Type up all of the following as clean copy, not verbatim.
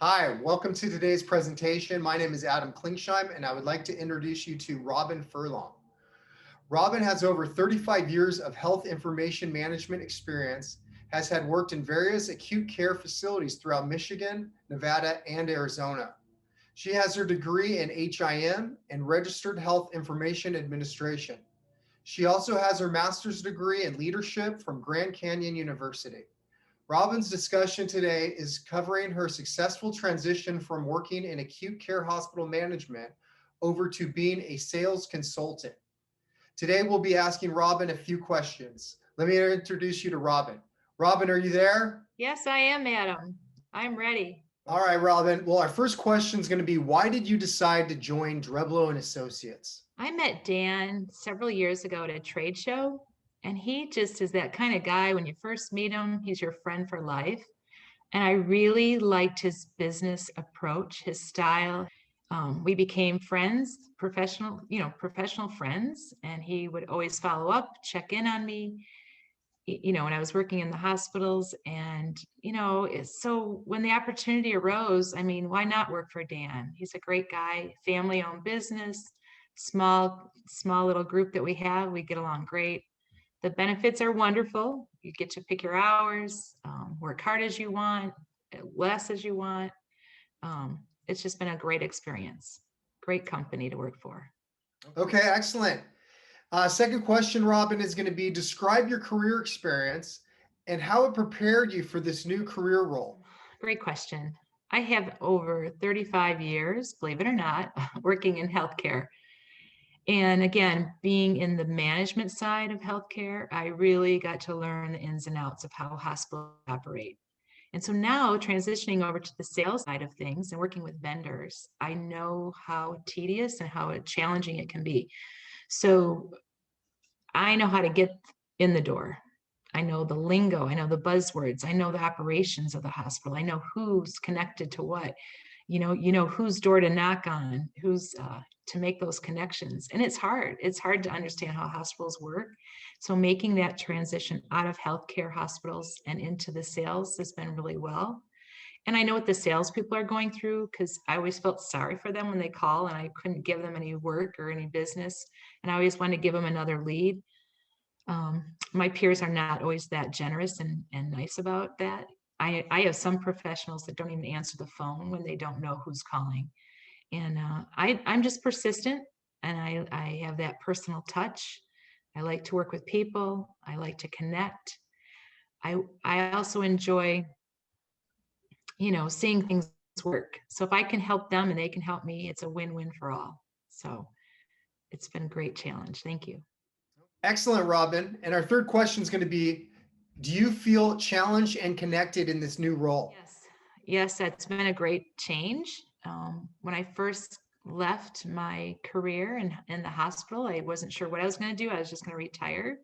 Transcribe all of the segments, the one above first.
Hi, welcome to today's presentation. My name is Adam Klingsheim, and I would like to introduce you to Robin Furlong. Robin has over 35 years of health information management experience, has had worked in various acute care facilities throughout Michigan, Nevada, and Arizona. She has her degree in H.I.M and Registered Health Information Administration. She also has her master's degree in leadership from Grand Canyon University. Robin's discussion today is covering her successful transition from working in acute care hospital management over to being a sales consultant. Today, we'll be asking Robin a few questions. Let me introduce you to Robin. Robin, are you there? Yes, I am, Adam. I'm ready. All right, Robin. Well, our first question is going to be, why did you decide to join Dreblo and Associates? I met Dan several years ago at a trade show, and he just is that kind of guy. When you first meet him, he's your friend for life. And I really liked his business approach, his style. We became friends, professional friends, and he would always follow up, check in on me, when I was working in the hospitals. And, so when the opportunity arose, I mean, why not work for Dan? He's a great guy, family-owned business, small little group that we have. We get along great. The benefits are wonderful. You get to pick your hours, work hard as you want, less as you want. It's just been a great experience, great company to work for. Okay, excellent. Second question, Robin, is going to be, describe your career experience and how it prepared you for this new career role. Great question. I have over 35 years, believe it or not, working in healthcare. And again, being in the management side of healthcare, I really got to learn the ins and outs of how hospitals operate. And so now transitioning over to the sales side of things and working with vendors, I know how tedious and how challenging it can be. So I know how to get in the door. I know the lingo, I know the buzzwords, I know the operations of the hospital. I know who's connected to what, whose door to knock on, who's to make those connections. And it's hard to understand how hospitals work. So making that transition out of healthcare hospitals and into the sales has been really well. And I know what the salespeople are going through, because I always felt sorry for them when they call and I couldn't give them any work or any business. And I always wanted to give them another lead. My peers are not always that generous and nice about that. I have some professionals that don't even answer the phone when they don't know who's calling. And I'm just persistent, and I have that personal touch. I like to work with people. I like to connect. I also enjoy, seeing things work. So if I can help them and they can help me, it's a win-win for all. So it's been a great challenge. Thank you. Excellent, Robin. And our third question is going to be, do you feel challenged and connected in this new role? Yes, that's been a great change. When I first left my career in the hospital, I wasn't sure what I was going to do. I was just going to retire.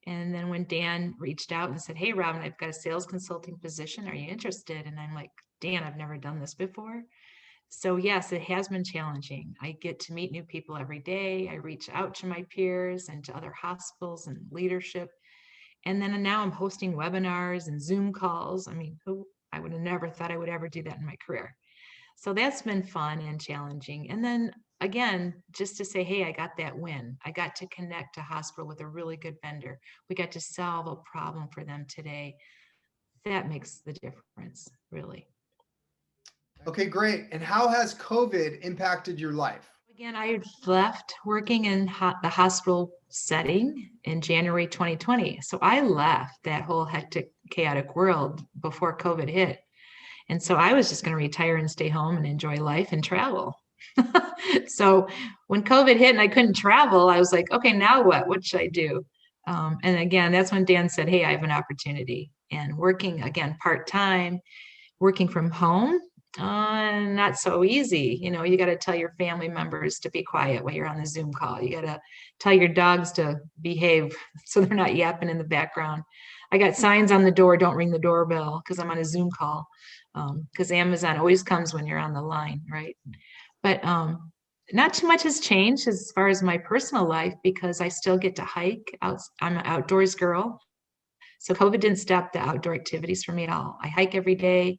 And then when Dan reached out and said, "Hey, Robin, I've got a sales consulting position. Are you interested?" And I'm like, "Dan, I've never done this before." So yes, it has been challenging. I get to meet new people every day. I reach out to my peers and to other hospitals and leadership. And then now I'm hosting webinars and Zoom calls. I mean, I would have never thought I would ever do that in my career. So that's been fun and challenging. And then again, just to say, hey, I got that win. I got to connect a hospital with a really good vendor. We got to solve a problem for them today. That makes the difference, really. Okay, great. And how has COVID impacted your life? Again, I left working in the hospital setting in January 2020. So I left that whole hectic, chaotic world before COVID hit. And so I was just going to retire and stay home and enjoy life and travel. So when COVID hit and I couldn't travel, I was like, okay, now what? What should I do? And again, that's when Dan said, hey, I have an opportunity. And working, again, part-time, working from home, not so easy. You got to tell your family members to be quiet while you're on the Zoom call. You got to tell your dogs to behave so they're not yapping in the background. I got signs on the door, don't ring the doorbell, because I'm on a Zoom call, because Amazon always comes when you're on the line, right? But not too much has changed as far as my personal life, because I still get to hike out. I'm an outdoors girl. So COVID didn't stop the outdoor activities for me at all. I hike every day.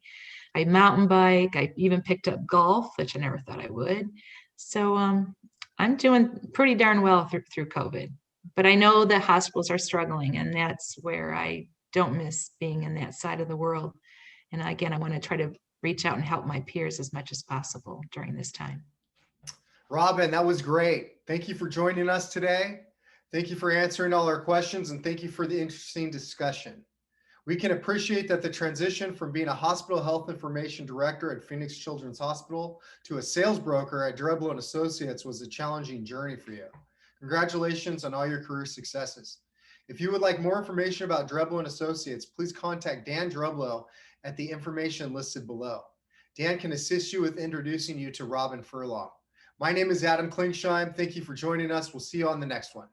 I mountain bike. I even picked up golf, which I never thought I would. So I'm doing pretty darn well through COVID. But I know the hospitals are struggling, and that's where I don't miss being in that side of the world. And again, I want to try to reach out and help my peers as much as possible during this time. Robin, that was great. Thank you for joining us today. Thank you for answering all our questions, and thank you for the interesting discussion. We can appreciate that the transition from being a hospital health information director at Phoenix Children's Hospital to a sales broker at Dreblo and Associates was a challenging journey for you. Congratulations on all your career successes. If you would like more information about Dreblo and Associates, please contact Dan Dreblow at the information listed below. Dan can assist you with introducing you to Robin Furlong. My name is Adam Klingsheim. Thank you for joining us. We'll see you on the next one.